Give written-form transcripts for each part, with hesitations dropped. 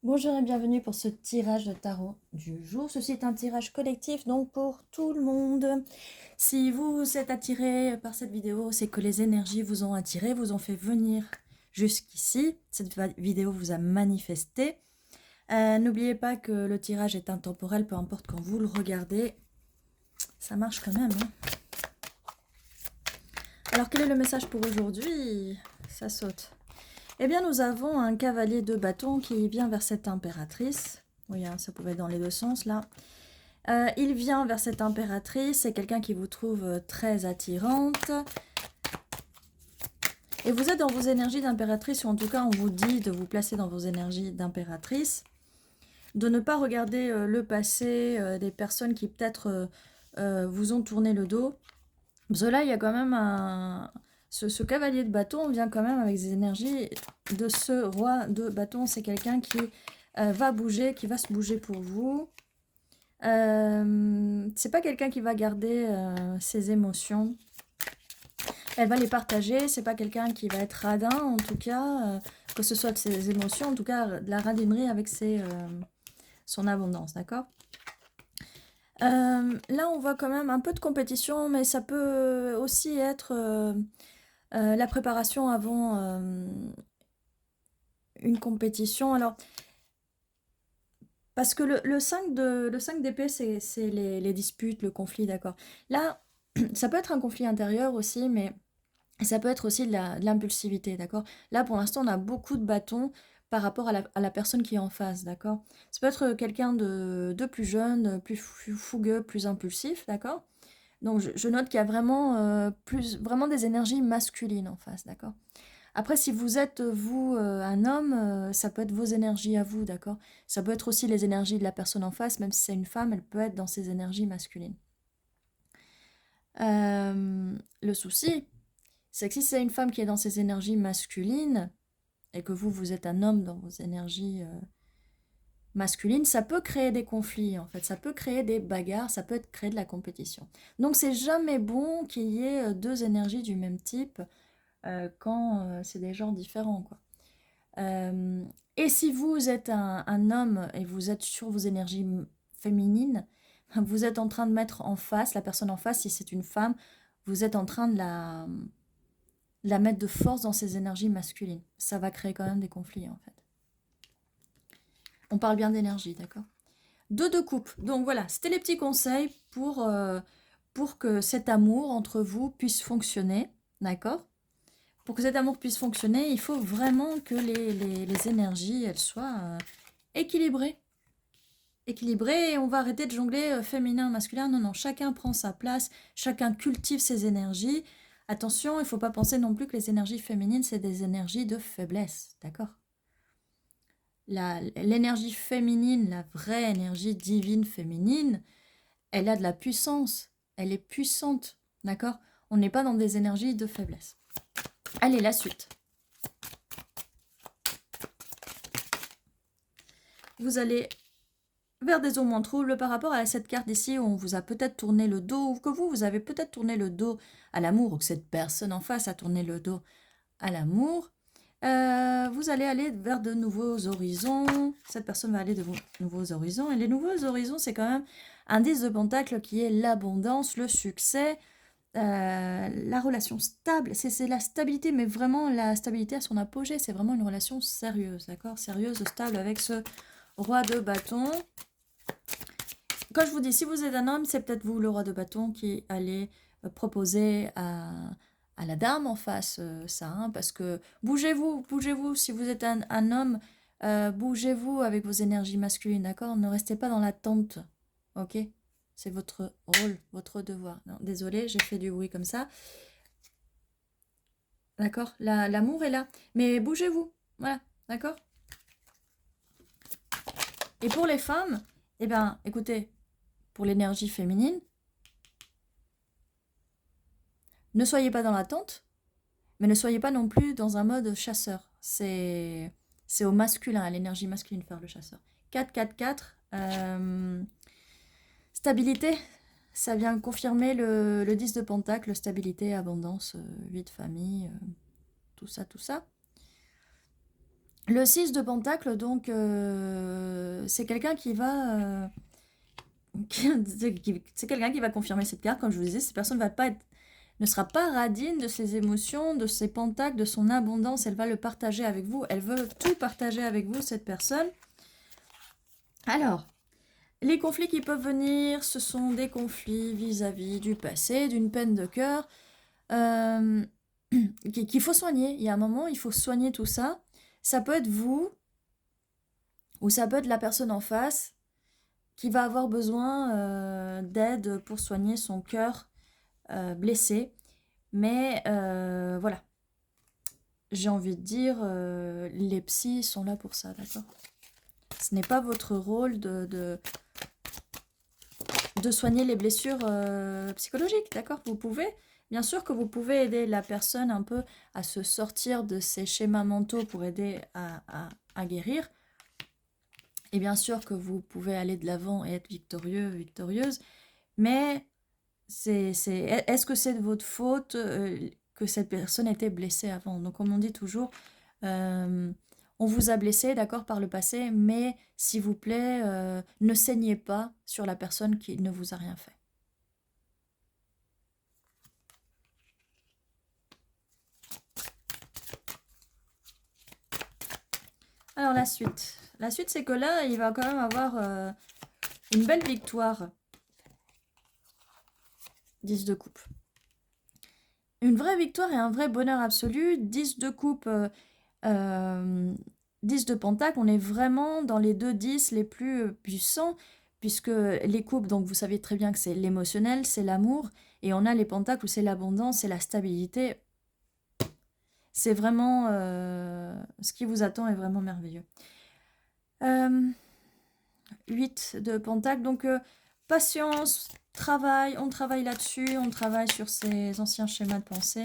Bonjour et bienvenue pour ce tirage de tarot du jour. Ceci est un tirage collectif, donc pour tout le monde. Si vous êtes attiré par cette vidéo, c'est que les énergies vous ont attiré, vous ont fait venir jusqu'ici. Cette vidéo vous a manifesté. N'oubliez pas que le tirage est intemporel, peu importe quand vous le regardez. Ça marche quand même, hein. Alors quel est le message pour aujourd'hui? Ça saute. Eh bien, nous avons un cavalier de bâton qui vient vers cette impératrice. Oui, hein, ça pouvait être dans les deux sens, là. Il vient vers cette impératrice. C'est quelqu'un qui vous trouve très attirante. Et vous êtes dans vos énergies d'impératrice, ou en tout cas, on vous dit de vous placer dans vos énergies d'impératrice. De ne pas regarder le passé des personnes qui peut-être vous ont tourné le dos. Parce que là, il y a quand même un... Ce cavalier de bâton vient quand même avec des énergies de ce roi de bâton. C'est quelqu'un qui va bouger, qui va se bouger pour vous. C'est pas quelqu'un qui va garder ses émotions. Elle va les partager. C'est pas quelqu'un qui va être radin, en tout cas, que ce soit de ses émotions, en tout cas de la radinerie avec son abondance, d'accord? Là, on voit quand même un peu de compétition, mais ça peut aussi être la préparation avant une compétition. Alors, parce que le 5 d'épée, c'est les disputes, le conflit, d'accord. Là, ça peut être un conflit intérieur aussi, mais ça peut être aussi de l'impulsivité, d'accord. Là, pour l'instant, on a beaucoup de bâtons par rapport à la personne qui est en face, d'accord. Ça peut être quelqu'un de plus jeune, plus fougueux, plus impulsif, d'accord. Donc, je note qu'il y a vraiment des énergies masculines en face, d'accord. Après, si vous êtes, vous, un homme, ça peut être vos énergies à vous, d'accord. Ça peut être aussi les énergies de la personne en face, même si c'est une femme, elle peut être dans ses énergies masculines. Le souci, c'est que si c'est une femme qui est dans ses énergies masculines, et que vous êtes un homme dans vos énergies masculines, ça peut créer des conflits, en fait. Ça peut créer des bagarres, ça peut créer de la compétition. Donc, c'est jamais bon qu'il y ait deux énergies du même type quand c'est des genres différents, quoi. Et si vous êtes un homme et vous êtes sur vos énergies féminines, vous êtes en train de mettre en face, la personne en face, si c'est une femme, vous êtes en train de la mettre de force dans ses énergies masculines. Ça va créer quand même des conflits, en fait. On parle bien d'énergie, d'accord? Deux coupe. Donc voilà, c'était les petits conseils pour que cet amour entre vous puisse fonctionner, d'accord? Pour que cet amour puisse fonctionner, il faut vraiment que les énergies, elles soient équilibrées. Équilibrées, et on va arrêter de jongler féminin, masculin. Non, non, chacun prend sa place, chacun cultive ses énergies. Attention, il ne faut pas penser non plus que les énergies féminines, c'est des énergies de faiblesse, d'accord? L'énergie féminine, la vraie énergie divine féminine, elle a de la puissance, elle est puissante, d'accord? On n'est pas dans des énergies de faiblesse. Allez, la suite. Vous allez vers des eaux moins troubles par rapport à cette carte ici où on vous a peut-être tourné le dos, ou que vous avez peut-être tourné le dos à l'amour, ou que cette personne en face a tourné le dos à l'amour. Vous allez aller vers de nouveaux horizons. Cette personne va aller de nouveaux horizons. Et les nouveaux horizons, c'est quand même un 10 de pentacle qui est l'abondance, le succès, la relation stable. C'est la stabilité, mais vraiment la stabilité à son apogée. C'est vraiment une relation sérieuse, d'accord? Sérieuse, stable avec ce roi de bâton. Quand je vous dis, si vous êtes un homme, c'est peut-être vous, le roi de bâton, qui allez proposer à la dame en face ça, hein, parce que bougez-vous, bougez-vous, si vous êtes un homme, bougez-vous avec vos énergies masculines, d'accord? Ne restez pas dans l'attente, ok? C'est votre rôle, votre devoir. Non, désolé, j'ai fait du bruit comme ça. D'accord? L'amour est là, mais bougez-vous, voilà, d'accord? Et pour les femmes, eh bien, écoutez, pour l'énergie féminine, ne soyez pas dans l'attente, mais ne soyez pas non plus dans un mode chasseur. C'est au masculin, à l'énergie masculine, faire le chasseur. 4, 4, 4. Stabilité, ça vient confirmer le 10 de pentacle, stabilité, abondance, vie de famille, tout ça, tout ça. Le 6 de Pentacle, donc, c'est quelqu'un qui va... c'est quelqu'un qui va confirmer cette carte. Comme je vous disais, cette personne ne sera pas radine de ses émotions, de ses pentacles, de son abondance. Elle va le partager avec vous. Elle veut tout partager avec vous, cette personne. Alors, les conflits qui peuvent venir, ce sont des conflits vis-à-vis du passé, d'une peine de cœur, qu'il faut soigner. Il y a un moment, il faut soigner tout ça. Ça peut être vous, ou ça peut être la personne en face, qui va avoir besoin d'aide pour soigner son cœur blessé. Mais voilà, j'ai envie de dire, les psys sont là pour ça, d'accord? Ce n'est pas votre rôle de soigner les blessures psychologiques, d'accord? Vous pouvez, bien sûr que vous pouvez aider la personne un peu à se sortir de ses schémas mentaux pour aider à guérir. Et bien sûr que vous pouvez aller de l'avant et être victorieux, victorieuse, mais est-ce que c'est de votre faute que cette personne était blessée avant? Donc, comme on dit toujours, on vous a blessé, d'accord, par le passé, mais s'il vous plaît, ne saignez pas sur la personne qui ne vous a rien fait. Alors, la suite. La suite, c'est que là, il va quand même avoir une belle victoire. 10 de coupe. Une vraie victoire et un vrai bonheur absolu. 10 de coupe, 10 de pentacle, on est vraiment dans les deux 10 les plus puissants, puisque les coupes, donc vous savez très bien que c'est l'émotionnel, c'est l'amour, et on a les pentacles où c'est l'abondance, c'est la stabilité. C'est vraiment... ce qui vous attend est vraiment merveilleux. 8 de pentacle, donc patience, travail, on travaille là-dessus, on travaille sur ces anciens schémas de pensée.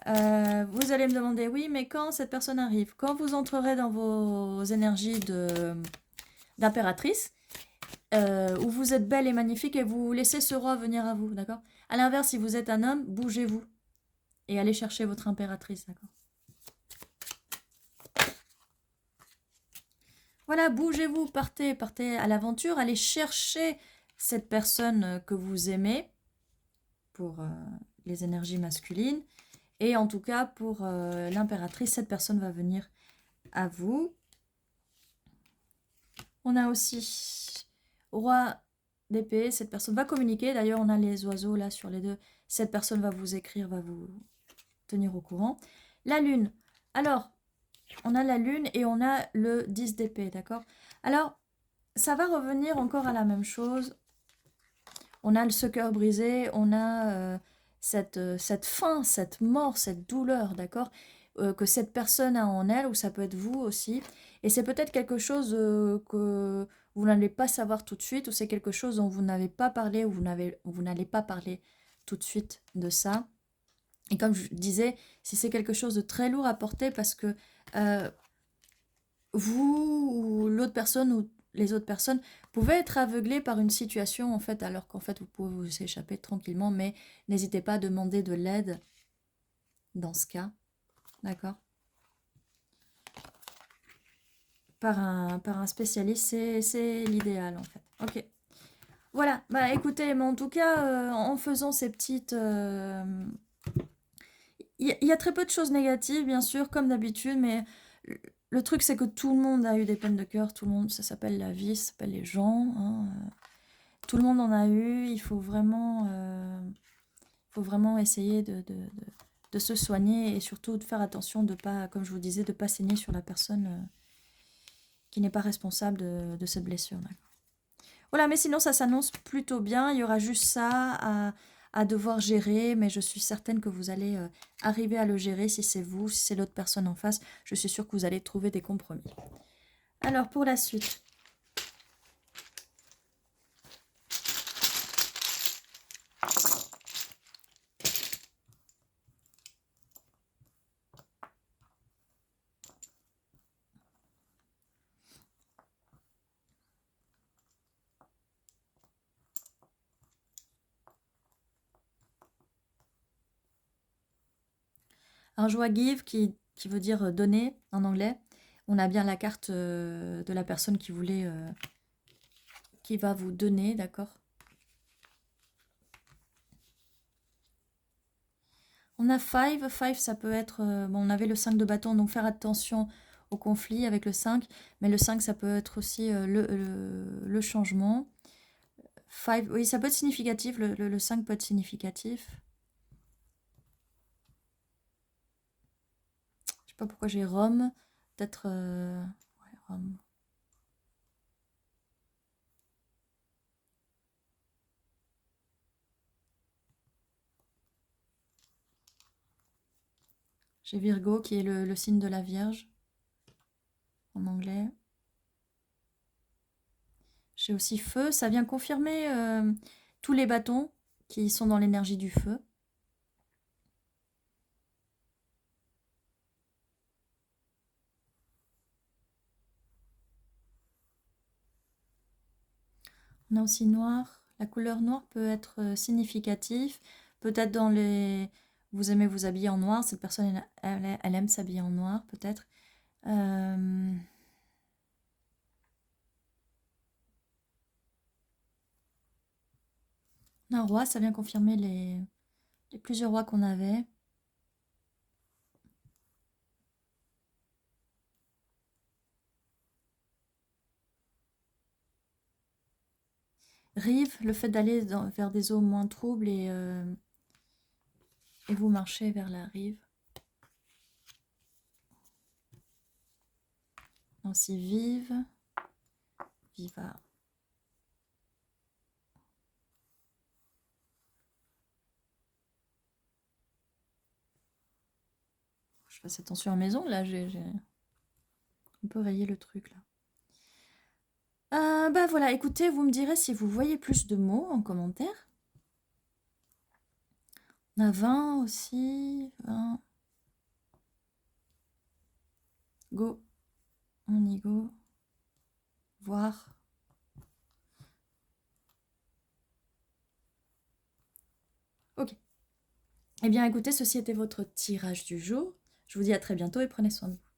Vous allez me demander, oui, mais quand cette personne arrive, quand vous entrerez dans vos énergies d'impératrice, où vous êtes belle et magnifique et vous laissez ce roi venir à vous, d'accord? À l'inverse, si vous êtes un homme, bougez-vous et allez chercher votre impératrice, d'accord? Voilà, bougez-vous, partez à l'aventure, allez chercher cette personne que vous aimez pour les énergies masculines. Et en tout cas, pour l'impératrice, cette personne va venir à vous. On a aussi roi d'épée, cette personne va communiquer. D'ailleurs, on a les oiseaux là sur les deux. Cette personne va vous écrire, va vous tenir au courant. La lune. Alors, on a la lune et on a le 10 d'épée, d'accord? Alors, ça va revenir encore à la même chose. On a ce cœur brisé, on a cette faim, cette mort, cette douleur, d'accord, que cette personne a en elle, ou ça peut être vous aussi. Et c'est peut-être quelque chose que vous n'allez pas savoir tout de suite, ou c'est quelque chose dont vous n'avez pas parlé, ou vous n'allez pas parler tout de suite de ça. Et comme je disais, si c'est quelque chose de très lourd à porter, parce que vous ou l'autre personne ou les autres personnes pouvaient être aveuglées par une situation, en fait, alors qu'en fait, vous pouvez vous échapper tranquillement, mais n'hésitez pas à demander de l'aide dans ce cas, d'accord? Par un spécialiste, c'est l'idéal, en fait. Ok. Voilà, bah écoutez, mais en tout cas, en faisant ces petites... Il y a très peu de choses négatives, bien sûr, comme d'habitude, mais le truc, c'est que tout le monde a eu des peines de cœur, tout le monde, ça s'appelle la vie, ça s'appelle les gens, hein, tout le monde en a eu, il faut vraiment essayer de se soigner et surtout de faire attention de pas, comme je vous disais, de pas saigner sur la personne qui n'est pas responsable de cette blessure. Voilà, mais sinon ça s'annonce plutôt bien, il y aura juste ça à devoir gérer, mais je suis certaine que vous allez arriver à le gérer si c'est vous, si c'est l'autre personne en face, je suis sûre que vous allez trouver des compromis. Alors pour la suite. Alors je vois give qui veut dire donner en anglais. On a bien la carte de la personne qui voulait... qui va vous donner, d'accord? On a 5. 5, ça peut être... bon, on avait le 5 de bâton, donc faire attention au conflit avec le 5. Mais le 5, ça peut être aussi le changement. 5, oui, ça peut être significatif. Le 5 peut être significatif. Je sais pas pourquoi j'ai Rome. Peut-être... ouais, Rome. J'ai Virgo qui est le signe de la Vierge en anglais. J'ai aussi feu. Ça vient confirmer tous les bâtons qui sont dans l'énergie du feu. On a aussi noir. La couleur noire peut être significative. Peut-être dans les... Vous aimez vous habiller en noir. Cette personne, elle aime s'habiller en noir, peut-être. Un roi, ça vient confirmer les plusieurs rois qu'on avait. Rive, le fait d'aller vers des eaux moins troubles et vous marchez vers la rive. Aussi vive, viva. Je fasse attention à la maison, là, on peut rayer le truc, là. Bah voilà, écoutez, vous me direz si vous voyez plus de mots en commentaire. On a 20 aussi, 20. Go, on y go. Voir. Ok. Eh bien, écoutez, ceci était votre tirage du jour. Je vous dis à très bientôt et prenez soin de vous.